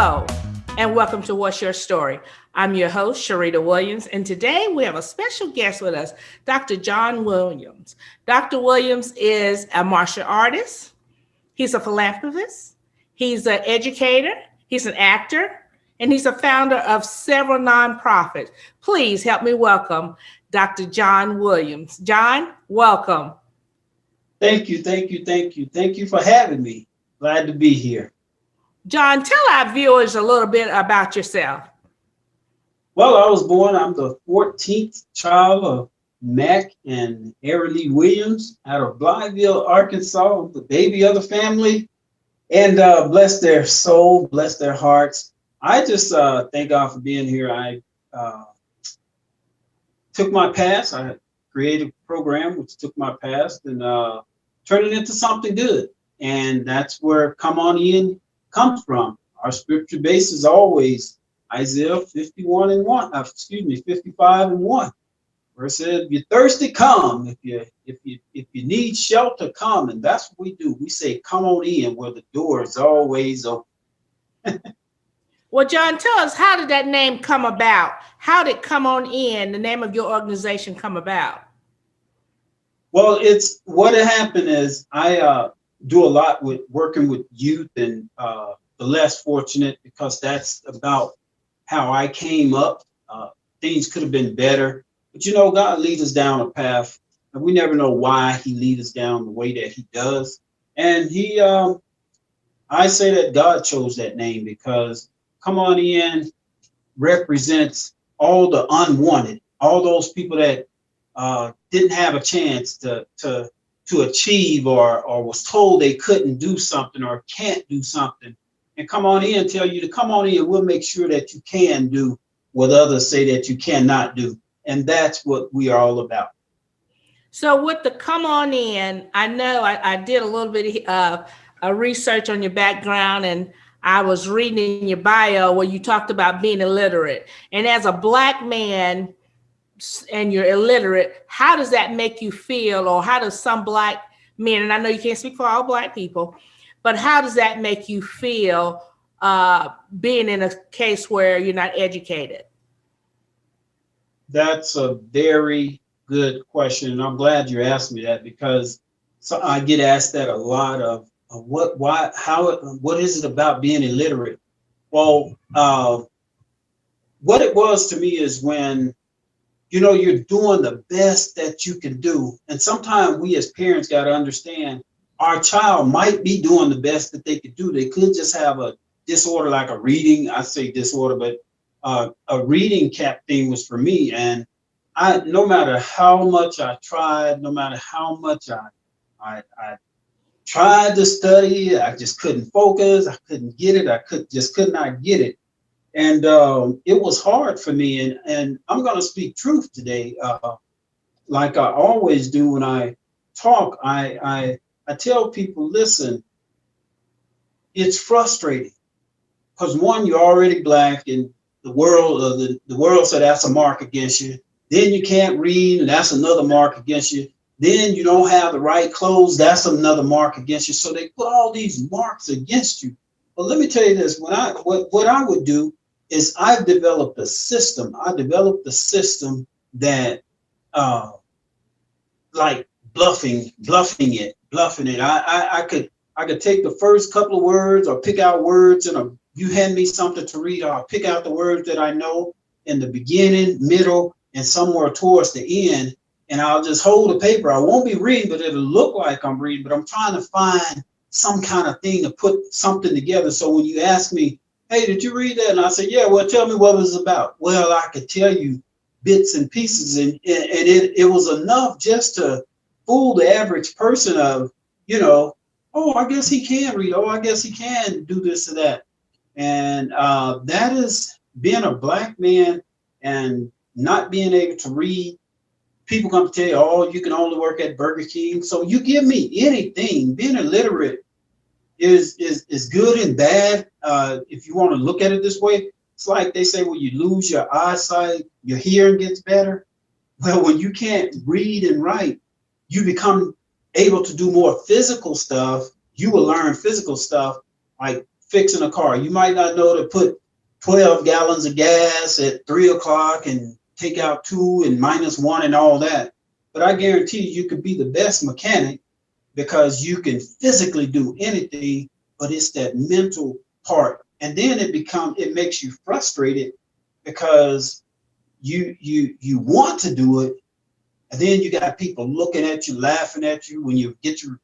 Hello, and welcome to What's Your Story? I'm your host, Sherita Williams, and today we have a special guest with us, Dr. John Williams. Dr. Williams is a martial artist. He's a philanthropist. He's an educator. He's an actor, and he's a founder of several nonprofits. Please help me welcome Dr. John Williams. John, welcome. Thank you. Thank you for having me. Glad to be here. John, tell our viewers a little bit about yourself. Well, I'm the 14th child of Mac and Arilee Williams out of Blytheville, Arkansas, the baby of the family. And bless their soul, bless their hearts. I just thank God for being here. I took my past. I created a program which took my past and turned it into something good. And that's where Come On In comes from. Our scripture base is always Isaiah 55 and 1, where it said, "If you're thirsty, come. If you need shelter, come." And that's what we do. We say, "Come on in," where the door is always open. Well, John, tell us, how did that name come about? How did Come On In, the name of your organization, come about? Well, it's what happened is I do a lot with working with youth and the less fortunate, because that's about how I came up. Things could have been better, but God leads us down a path, and we never know why He leads us down the way that He does. And I say that God chose that name because Come On In represents all the unwanted, all those people that didn't have a chance to achieve or was told they couldn't do something or can't do something. And Come On In tell you to come on in. We'll make sure that you can do what others say that you cannot do. And that's what we are all about. So with the Come On In, I know I did a little bit of research on your background, and I was reading in your bio where you talked about being illiterate. And as a Black man, and you're illiterate, how does that make you feel? Or how does some Black men, and I know you can't speak for all Black people, but how does that make you feel being in a case where you're not educated? That's a very good question. And I'm glad you asked me that, because I get asked that a lot of what is it about being illiterate? Well, what it was to me is when you're doing the best that you can do. And sometimes we as parents got to understand our child might be doing the best that they could do. They could just have a disorder, like a reading. I say disorder, but a reading cap thing was for me. And no matter how much I tried, no matter how much I tried to study, I just couldn't focus. I couldn't get it. I could not get it. And it was hard for me. And I'm going to speak truth today. Like I always do when I talk, I tell people, listen, it's frustrating because one, you're already Black, and the world said that's a mark against you. Then you can't read, and that's another mark against you. Then you don't have the right clothes, that's another mark against you. So they put all these marks against you. But let me tell you this, what I would do is I've developed a system. I developed a system that like bluffing it. I could take the first couple of words or pick out words, and you hand me something to read, I'll pick out the words that I know in the beginning, middle, and somewhere towards the end. And I'll just hold the paper. I won't be reading, but it'll look like I'm reading, but I'm trying to find some kind of thing to put something together. So when you ask me, hey, did you read that? And I say, yeah, well, tell me what it was about. Well, I could tell you bits and pieces. And it was enough just to fool the average person of, oh, I guess he can read. Oh, I guess he can do this or that. And that is being a Black man and not being able to read. People come to tell you, oh, you can only work at Burger King. So you give me anything. Being illiterate is good and bad. If you want to look at it this way, it's like they say, when you lose your eyesight, your hearing gets better. Well, when you can't read and write, you become able to do more physical stuff. You will learn physical stuff like fixing a car. You might not know to put 12 gallons of gas at 3 o'clock and take out 2 and -1 and all that. But I guarantee you could be the best mechanic because you can physically do anything, but it's that mental part. And then it makes you frustrated because you want to do it. And then you got people looking at you, laughing at you when you get your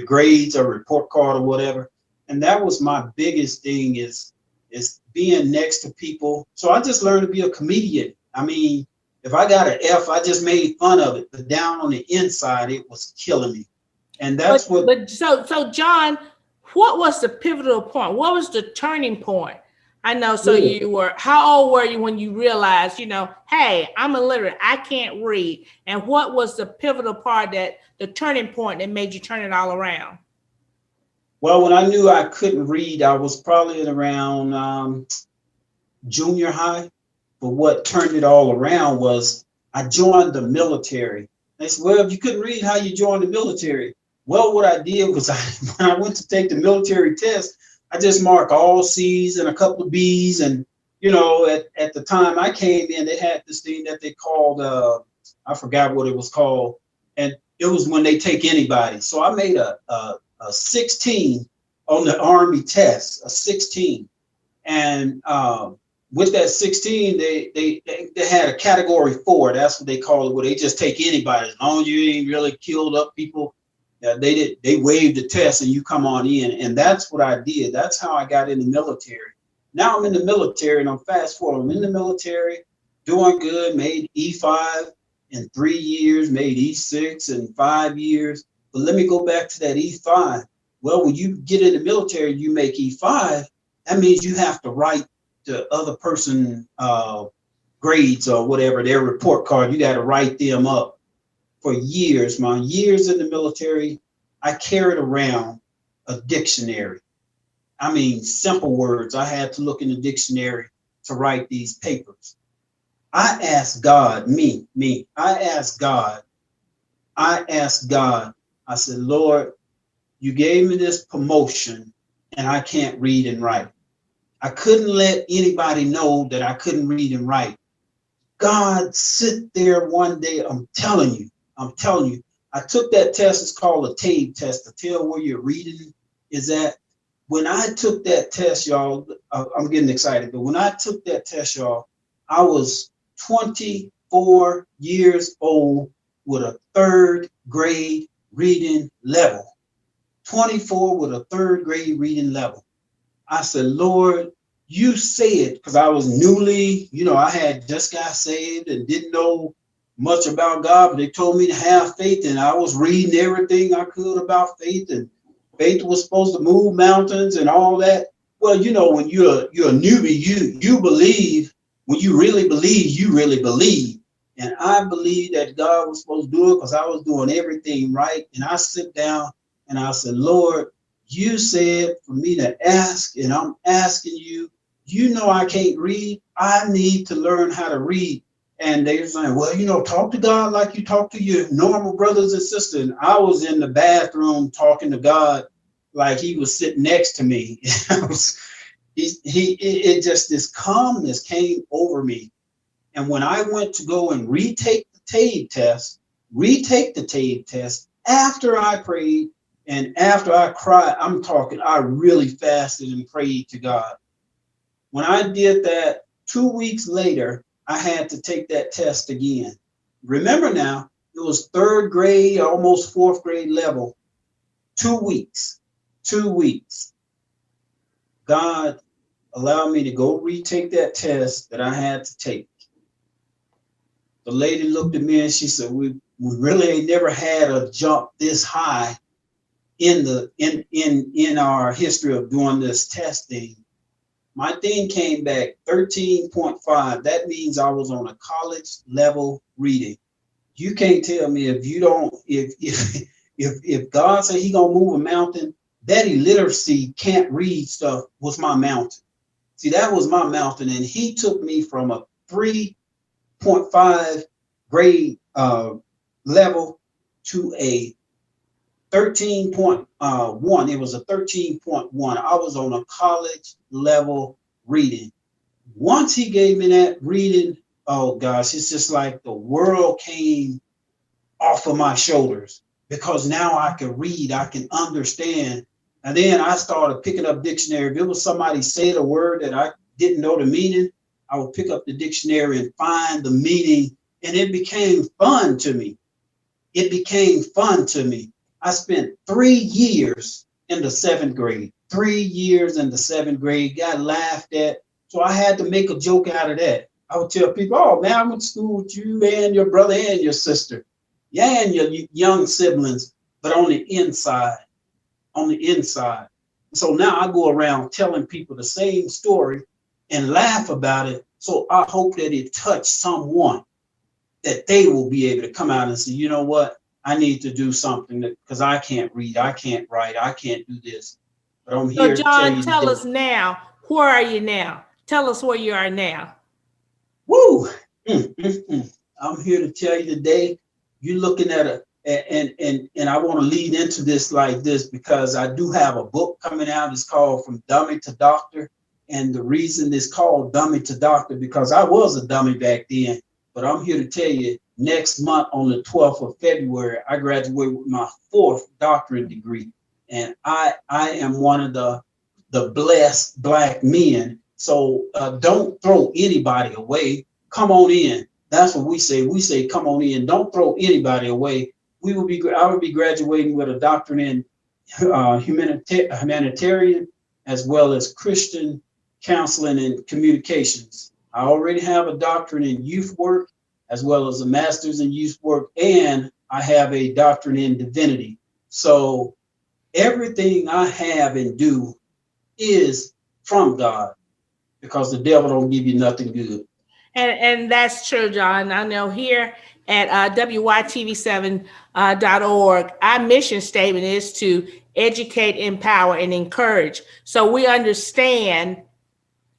grades or report card or whatever. And that was my biggest thing is being next to people. So I just learned to be a comedian. I mean, if I got an F, I just made fun of it. But down on the inside, it was killing me. And that's So John, what was the pivotal point? What was the turning point? I know. So how old were you when you realized, hey, I'm illiterate, I can't read? And what was the pivotal part, the turning point that made you turn it all around? Well, when I knew I couldn't read, I was probably at around junior high. But what turned it all around was I joined the military. They said, well, if you couldn't read, how you joined the military? Well, what I did was when I went to take the military test, I just marked all C's and a couple of B's. And, at the time I came in, they had this thing that they called, I forgot what it was called. And it was when they take anybody. So I made a 16 on the Army test, a 16. And with that 16, they had a category 4. That's what they call it, where they just take anybody. As long as you ain't really killed up people, they waived the test and you come on in. And that's what I did. That's how I got in the military. Now I'm in the military and I'm fast forward. I'm in the military, doing good, made E5 in 3 years, made E6 in 5 years. But let me go back to that E5. Well, when you get in the military, you make E5. That means you have to write the other person grades or whatever, their report card. You got to write them up. For years, my years in the military, I carried around a dictionary. I mean, simple words. I had to look in the dictionary to write these papers. I asked God, I asked God, I said, Lord, you gave me this promotion and I can't read and write. I couldn't let anybody know that I couldn't read and write. God, sit there one day, I'm telling you, I took that test. It's called a TABE test, to tell where your reading is at. When I took that test, y'all, I'm getting excited, but when I took that test, y'all, I was 24 years old with a 3rd grade reading level. 24 with a 3rd grade reading level. I said, Lord, you said, because I was newly, I had just got saved and didn't know much about God, but they told me to have faith, and I was reading everything I could about faith, and faith was supposed to move mountains and all that. Well, when you're a newbie, you believe. When you really believe. And I believe that God was supposed to do it because I was doing everything right. And I sit down and I said, Lord, you said for me to ask, and I'm asking you. I can't read. I need to learn how to read. And they were saying, well, talk to God like you talk to your normal brothers and sisters. And I was in the bathroom talking to God like he was sitting next to me. It just, this calmness came over me. And when I went to go and retake the TABE test, after I prayed and after I cried, I really fasted and prayed to God. When I did that, 2 weeks later, I had to take that test again. Remember now, it was 3rd grade, almost 4th grade level. 2 weeks. God allowed me to go retake that test that I had to take. The lady looked at me and she said, we really ain't never had a jump this high in our history of doing this testing. My thing came back 13.5. That means I was on a college level reading. You can't tell me if God said he gonna move a mountain, that illiteracy can't read stuff was my mountain. See, that was my mountain, and he took me from a 3.5 grade level to a 13.1. It was a 13.1. I was on a college level reading. Once he gave me that reading, oh gosh, it's just like the world came off of my shoulders, because now I can read, I can understand. And then I started picking up dictionary. If it was somebody said a word that I didn't know the meaning, I would pick up the dictionary and find the meaning, and it became fun to me. It became fun to me. I spent 3 years in the 7th grade, 3 years in the 7th grade, got laughed at. So I had to make a joke out of that. I would tell people, oh man, I went to school with you and your brother and your sister. Yeah, and your young siblings, but on the inside, on the inside. So now I go around telling people the same story and laugh about it. So I hope that it touched someone, that they will be able to come out and say, you know what, I need to do something, because I can't read, I can't write, I can't do this. But I'm here So to tell John, you. tell us now, where are you now? Tell us where you are now. Woo! I'm here to tell you today, you're looking at and I want to lead into this like this, because I do have a book coming out. It's called From Dummy to Doctor. And the reason it's called Dummy to Doctor, because I was a dummy back then. But I'm here to tell you, next month on the 12th of February, I graduate with my 4th doctorate degree. And I am one of the blessed Black men. So don't throw anybody away. Come on in. That's what we say. We say, come on in. Don't throw anybody away. I will be graduating with a doctorate in humanitarian, as well as Christian counseling and communications. I already have a doctorate in youth work, as well as a master's in youth work, and I have a doctorate in divinity. So everything I have and do is from God, because the devil don't give you nothing good. And that's true, John. I know here at WYTV7.org, our mission statement is to educate, empower, and encourage. So we understand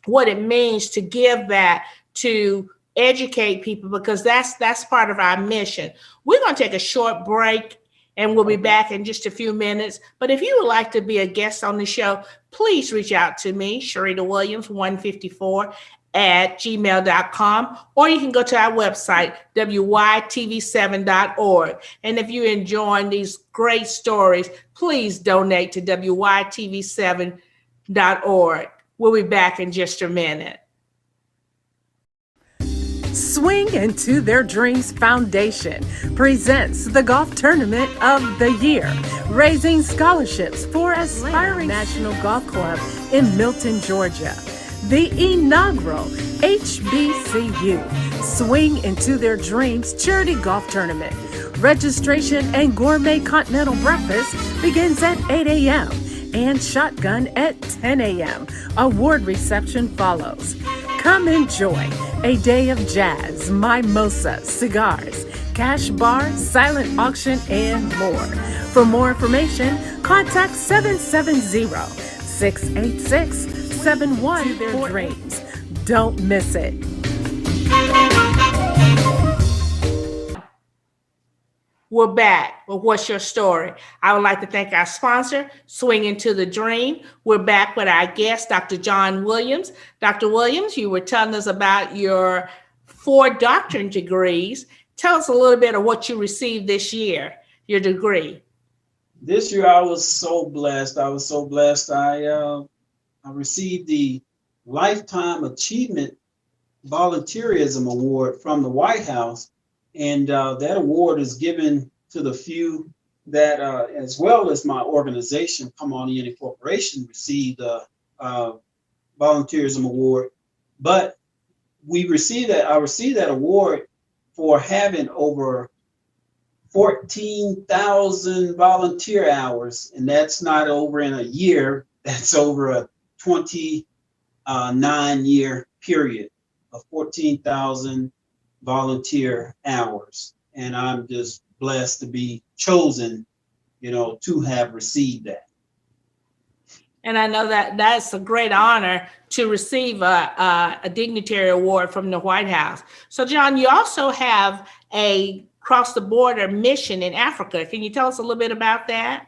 what it means to give back, to educate people, because that's part of our mission. We're going to take a short break, and we'll be back in just a few minutes. But if you would like to be a guest on the show, please reach out to me, Sherita Williams 154 at gmail.com, or you can go to our website, WYTV7.org. And if you're enjoying these great stories, please donate to WYTV7.org. We'll be back in just a minute. Swing Into Their Dreams Foundation presents the Golf Tournament of the Year, raising scholarships for aspiring National Golf Club in Milton, Georgia. The inaugural HBCU Swing Into Their Dreams Charity Golf Tournament. Registration and gourmet continental breakfast begins at 8 a.m. and shotgun at 10 a.m. Award reception follows. Come enjoy a day of jazz, mimosa, cigars, cash bar, silent auction, and more. For more information, contact 770-686-7148. Don't miss it. We're back with What's Your Story? I would like to thank our sponsor, Swing Into the Dream. We're back with our guest, Dr. John Williams. Dr. Williams, you were telling us about your 4 doctorate degrees. Tell us a little bit of what you received this year, your degree. This year, I was so blessed. I received the Lifetime Achievement Volunteerism Award from the White House. And that award is given to the few that, as well as my organization, Come On In Incorporation, received a volunteerism award. But I received that award for having over 14,000 volunteer hours. And that's not over in a year, that's over a 29-year period of 14,000 volunteer hours. And I'm just blessed to be chosen, to have received that. And I know that that's a great honor to receive a dignitary award from the White House. So John, you also have a cross the border mission in Africa. Can you tell us a little bit about that?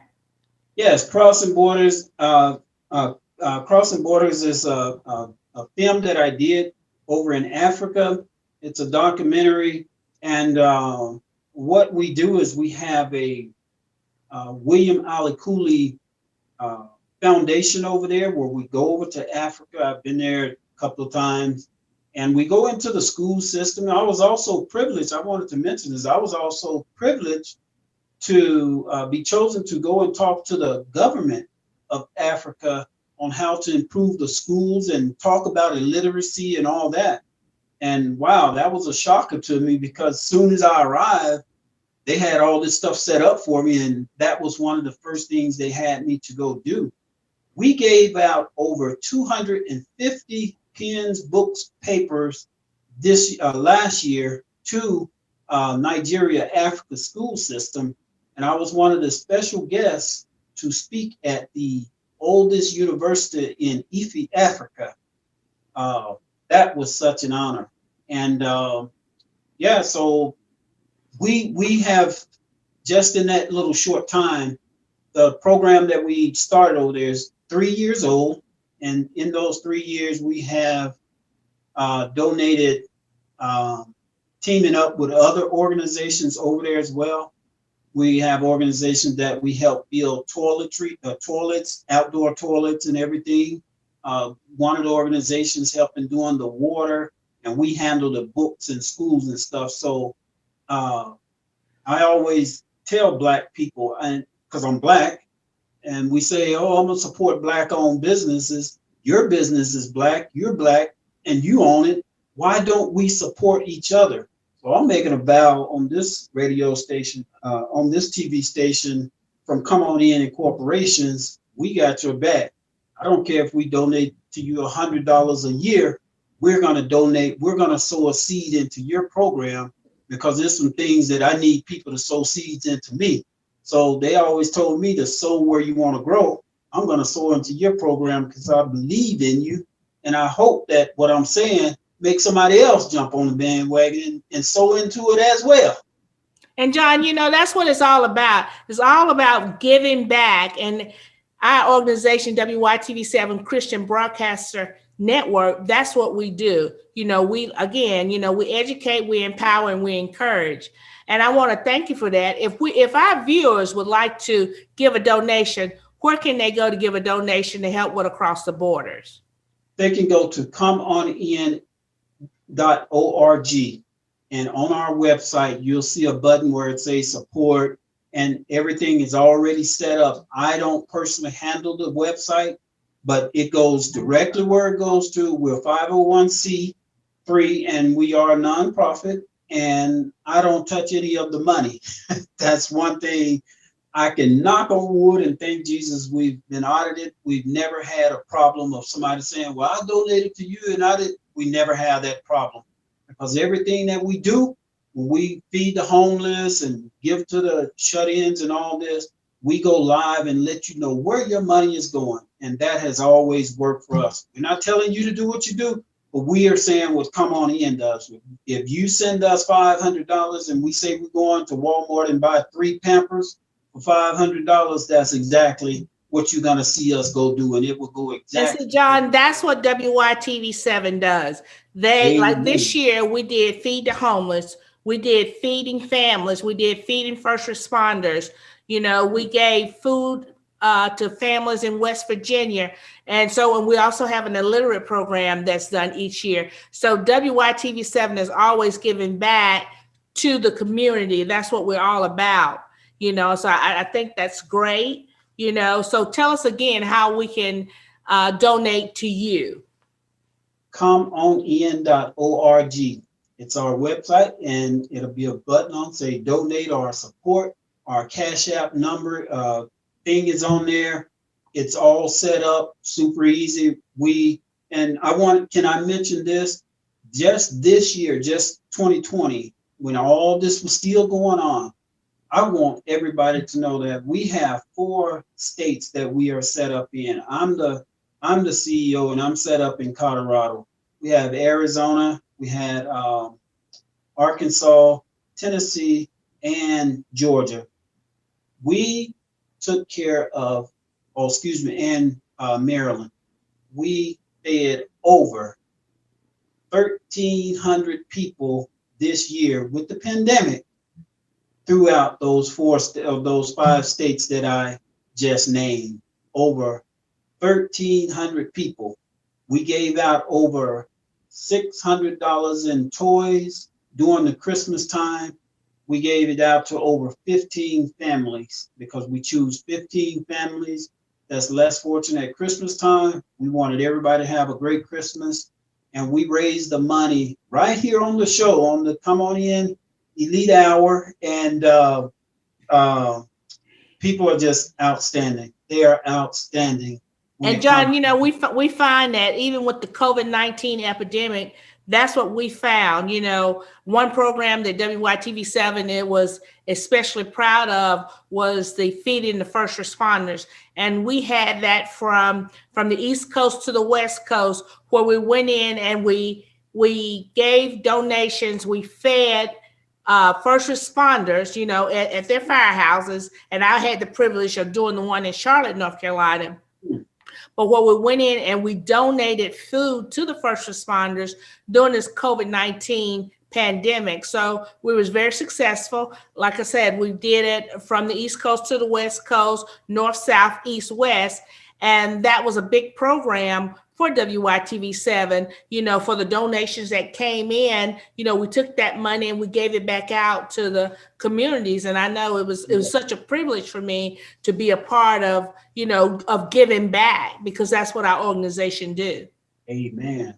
Yes, Crossing Borders. Crossing Borders is a film that I did over in Africa. It's a documentary, and what we do is we have a William Ali Cooley foundation over there where we go over to Africa. I've been there a couple of times, and we go into the school system. I was also privileged, I wanted to mention this, I was also privileged to be chosen to go and talk to the government of Africa on how to improve the schools and talk about illiteracy and all that. And wow, that was a shocker to me, because as soon as I arrived, they had all this stuff set up for me, and that was one of the first things they had me to go do. We gave out over 250 pens, books, papers this last year to Nigeria Africa school system, and I was one of the special guests to speak at the oldest university in Ife, Africa. That was such an honor. And yeah, so we have, just in that little short time, the program that we started over there is 3 years old. And in those 3 years, we have donated, teaming up with other organizations over there as well. We have organizations that we help build toilets, outdoor toilets and everything. One of the organizations helping doing the water, and we handle the books in schools and stuff. So I always tell Black people, and because I'm Black, and we say, oh, I'm gonna support Black-owned businesses. Your business is Black, you're Black, and you own it. Why don't we support each other? So I'm making a vow on this radio station, on this TV station, from Come On In Corporations, we got your back. I don't care if we donate to you $100 a year, we're gonna donate, we're gonna sow a seed into your program, because there's some things that I need people to sow seeds into me. So they always told me to sow where you want to grow. I'm going to sow into your program because I believe in you. And I hope that what I'm saying makes somebody else jump on the bandwagon and sow into it as well. And John, you know, that's what it's all about. It's all about giving back. And our organization, WYTV7 Christian Broadcaster Network, that's what we do. You know, we educate, we empower, and we encourage. And I want to thank you for that. If our viewers would like to give a donation, where can they go to give a donation to help with Across the Borders? They can go to comeonin.org, and on our website, you'll see a button where it says support, and everything is already set up. I don't personally handle the website, but it goes directly where it goes to. We're 501c3, and we are a nonprofit, and I don't touch any of the money. That's one thing I can knock on wood and thank Jesus. We've been audited. We've never had a problem of somebody saying, well, I donated to you and I did. We never have that problem, because everything that we do, when we feed the homeless and give to the shut-ins and all this, we go live and let you know where your money is going. And that has always worked for us. We're not telling you to do what you do, but we are saying what Come On In does. If you send us $500 and we say we're going to Walmart and buy 3 Pampers for $500, that's exactly what you're going to see us go do. And it will go exactly. And see, John, that's what WYTV7 does. They, like this year, we did Feed the Homeless. We did Feeding Families. We did Feeding First Responders. You know, we gave food to families in West Virginia. And we also have an Illiterate program that's done each year. So WYTV7 is always giving back to the community. That's what we're all about, you know, so I think that's great, you know. So tell us again how we can donate to you. comeonin.org. It's our website, and it'll be a button on say donate or support. Our Cash App number thing is on there. It's all set up, super easy. Can I mention this? Just this year, just 2020, when all this was still going on, I want everybody to know that we have 4 states that we are set up in. I'm the CEO, and I'm set up in Colorado. We have Arizona, we had Arkansas, Tennessee, and Georgia, we took care of, and Maryland, we fed over 1,300 people this year with the pandemic throughout those those 5 states that I just named. Over 1,300 people. We gave out over $600 in toys during the Christmas time. We gave it out to over 15 families because we choose 15 families that's less fortunate at Christmas time. We wanted everybody to have a great Christmas. And we raised the money right here on the show, on the Come On In Elite Hour. And people are just outstanding. They are outstanding. And John, you know, we find that even with the COVID-19 epidemic, that's what we found. You know, one program that WYTV7 it was especially proud of was the Feeding the First Responders. And we had that from the East Coast to the West Coast, where we went in and we gave donations, we fed first responders, you know, at their firehouses. And I had the privilege of doing the one in Charlotte, North Carolina. But what we went in and we donated food to the first responders during this COVID-19 pandemic. So we was very successful. Like I said, we did it from the East Coast to the West Coast, North, South, East, West. And that was a big program for WYTV7, you know, for the donations that came in. You know, we took that money and we gave it back out to the communities. And I know it was such a privilege for me to be a part of, you know, of giving back, because that's what our organization do. Amen.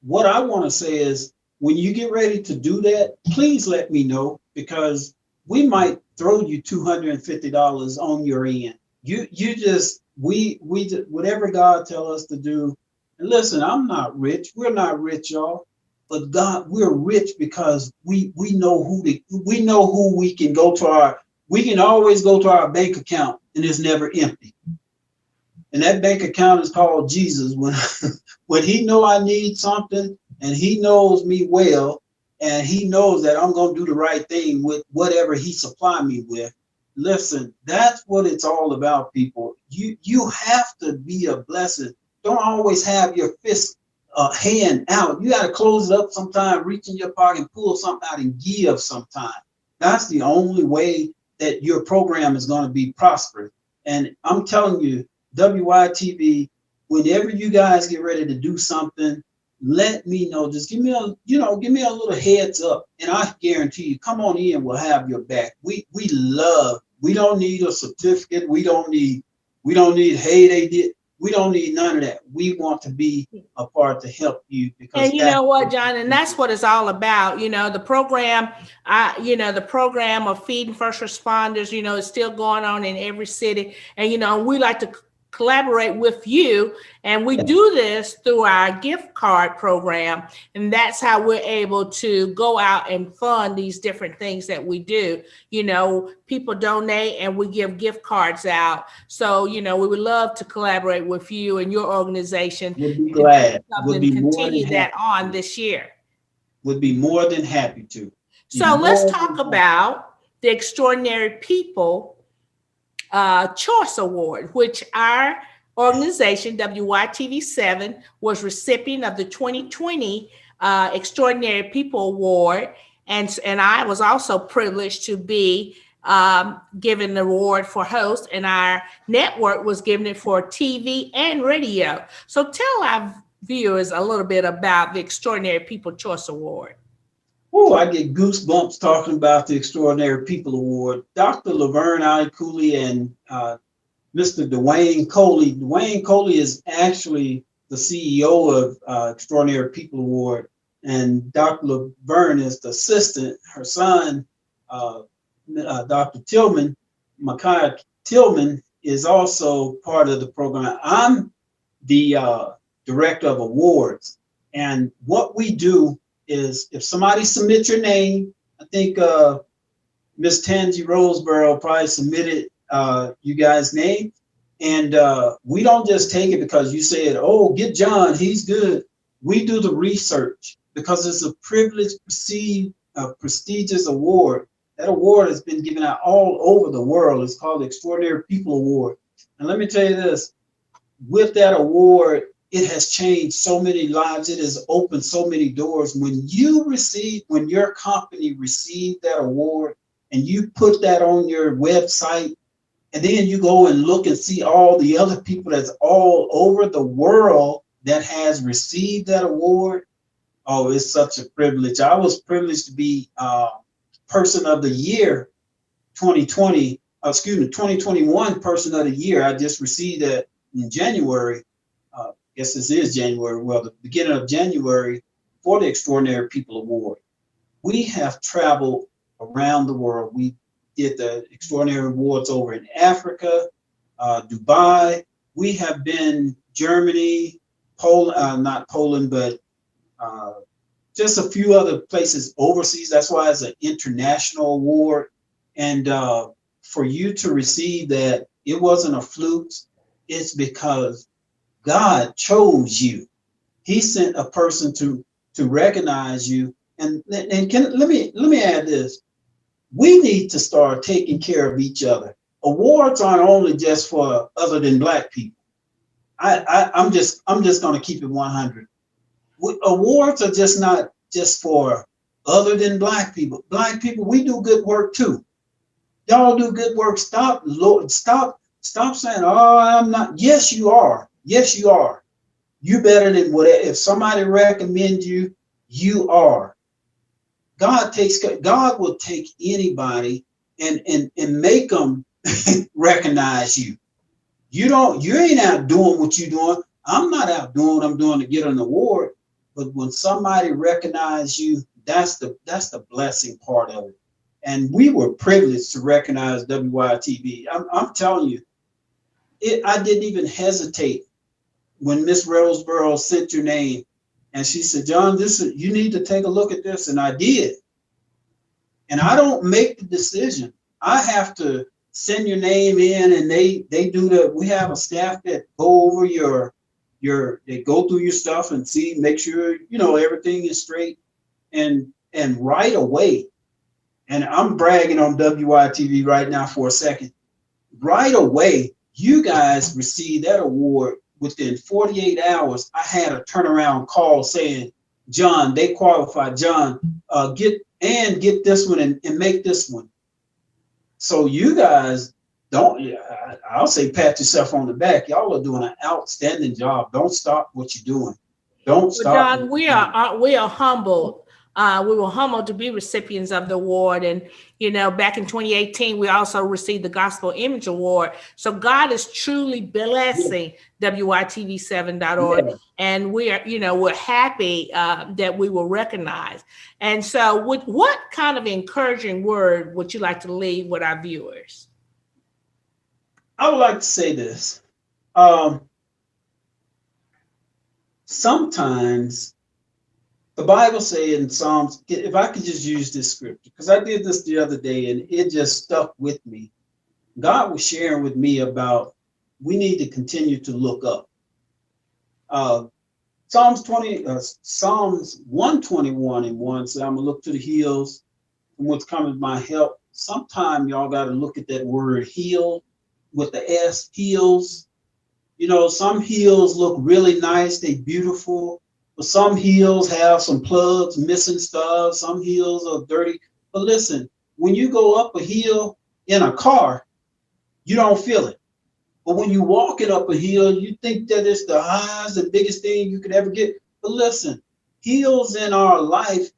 What I want to say is, when you get ready to do that, please let me know, because we might throw you $250 on your end. We whatever God tell us to do. And listen, I'm not rich. We're not rich, y'all. But God, we're rich because we know who we can go to we can always go to our bank account and it's never empty. And that bank account is called Jesus. When he know I need something and he knows me well, and he knows that I'm going to do the right thing with whatever he supply me with. Listen, that's what it's all about, people. You have to be a blessing. Don't always have your fist hand out. You got to close it up sometime, reach in your pocket and pull something out and give sometime. That's the only way that your program is going to be prosperous. And I'm telling you, WYTV, whenever you guys get ready to do something, let me know. Just give me a little heads up, and I guarantee you, Come On In will have your back. We don't need a certificate. We don't need, hey, they did. We don't need none of that. We want to be a part to help you. And you know what, John, and that's what it's all about. You know, the program, the program of Feeding First Responders, you know, is still going on in every city. And, you know, we like to collaborate with you, and we do this through our gift card program, and that's how we're able to go out and fund these different things that we do. You know, people donate and we give gift cards out. So, you know, we would love to collaborate with you and your organization. We'd be glad. We'll continue that on this year. Would be more than happy to. So let's talk about the Extraordinary People Choice Award, which our organization, WYTV7, was recipient of the 2020 Extraordinary People Award. And I was also privileged to be given the award for host, and our network was given it for TV and radio. So tell our viewers a little bit about the Extraordinary People Choice Award. Oh, I get goosebumps talking about the Extraordinary People Award. Dr. Laverne Ali Cooley and Mr. Dwayne Coley. Dwayne Coley is actually the CEO of Extraordinary People Award, and Dr. Laverne is the assistant. Her son, Dr. Tillman, Micaiah Tillman, is also part of the program. I'm the director of awards, and what we do is, if somebody submits your name, I think Miss Tangi Roseborough probably submitted you guys' name, and we don't just take it because you said, oh, get John, he's good. We do the research because it's a privileged, prestigious award, That award has been given out all over the world. It's called the Extraordinary People Award. And let me tell you this, with that award, it has changed so many lives. It has opened so many doors. When your company received that award and you put that on your website, and then you go and look and see all the other people that's all over the world that has received that award. Oh, it's such a privilege. I was privileged to be Person of the Year 2021 Person of the Year. I just received that in January. Guess this is January. Well, the beginning of January for the Extraordinary People Award. We have traveled around the world. We did the Extraordinary Awards over in Africa, Dubai. We have been Germany, Poland, not Poland, but just a few other places overseas. That's why it's an international award. And for you to receive that, it wasn't a fluke. It's because God chose you. He sent a person to recognize you. And let me add this. We need to start taking care of each other. Awards aren't only just for other than Black people. I'm just going to keep it 100. Awards are just not just for other than Black people. Black people, we do good work too. Y'all do good work. Stop saying, oh, I'm not. Yes, you are. Yes, you are. You better than whatever. If somebody recommends you, you are. God will take anybody and make them recognize you. You ain't out doing what you're doing. I'm not out doing what I'm doing to get an award. But when somebody recognizes you, that's the blessing part of it. And we were privileged to recognize WYTV. I'm telling you, I didn't even hesitate when Miss Roseboro sent your name. And she said, John, you need to take a look at this. And I did. And I don't make the decision. I have to send your name in, and they do we have a staff that go over they go through your stuff and make sure, everything is straight. And right away, and I'm bragging on WYTV right now for a second, right away, you guys received that award. Within 48 hours, I had a turnaround call saying, John, they qualified. John, get this one and make this one. So you guys I'll say pat yourself on the back. Y'all are doing an outstanding job. Don't stop what you're doing. Don't stop. John, we are humbled. We were humbled to be recipients of the award. And, back in 2018, we also received the Gospel Image Award. So God is truly blessing WYTV7.org. Yeah. And we're happy that we were recognized. And so what kind of encouraging word would you like to leave with our viewers? I would like to say this. Sometimes the Bible says in Psalms, if I could just use this scripture, because I did this the other day and it just stuck with me. God was sharing with me about we need to continue to look up. Psalms 121:1 says, I'm going to look to the hills from what's coming my help. Sometime y'all got to look at that word heal with the S, heels. Some heels look really nice. They beautiful. But some heels have some plugs, missing stuff. Some heels are dirty. But listen, when you go up a hill in a car, you don't feel it. But when you walk it up a hill, you think that it's the highest and biggest thing you could ever get. But listen, hills in our life,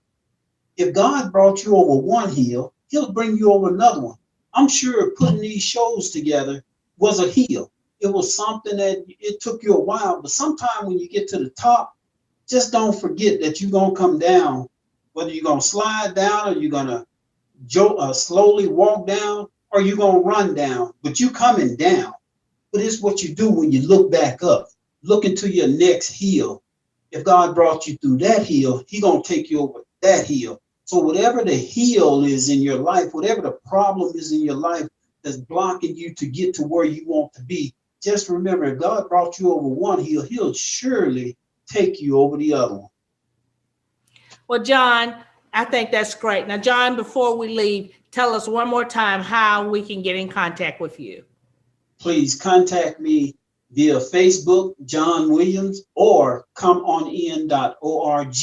if God brought you over one hill, he'll bring you over another one. I'm sure putting these shows together was a hill. It was something that it took you a while. But sometime when you get to the top, just don't forget that you're going to come down, whether you're going to slide down or you're going to slowly walk down or you're going to run down, but you coming down. But it's what you do when you look back up, look into your next hill. If God brought you through that hill, he's going to take you over that hill. So whatever the hill is in your life, whatever the problem is in your life that's blocking you to get to where you want to be, just remember, if God brought you over one hill, he'll surely take you over the other one. Well, John, I think that's great. Now, John, before we leave, tell us one more time how we can get in contact with you. Please contact me via Facebook, John Williams, or comeonin.org.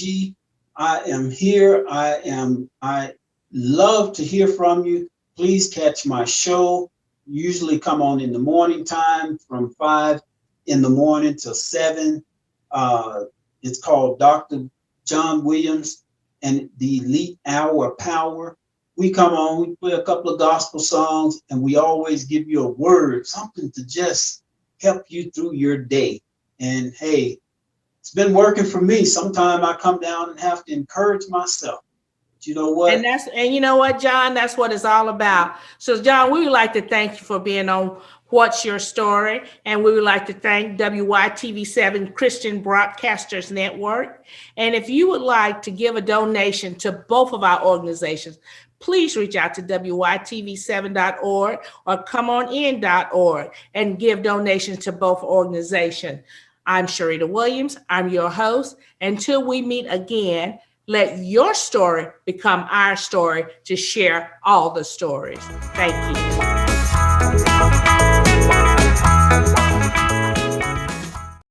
I am here. I love to hear from you. Please catch my show. Usually come on in the morning time from 5 in the morning till 7. It's called Dr. John Williams and the Elite Hour of Power. We come on, we play a couple of gospel songs, and we always give you a word, something to just help you through your day. And hey, it's been working for me. Sometimes I come down and have to encourage myself. But you know what? And you know what, John? That's what it's all about. So, John, we would like to thank you for being on What's Your Story? And we would like to thank WYTV7 Christian Broadcasters Network. And if you would like to give a donation to both of our organizations, please reach out to WYTV7.org or comeonin.org and give donations to both organizations. I'm Sherita Williams. I'm your host. Until we meet again, let your story become our story to share all the stories. Thank you.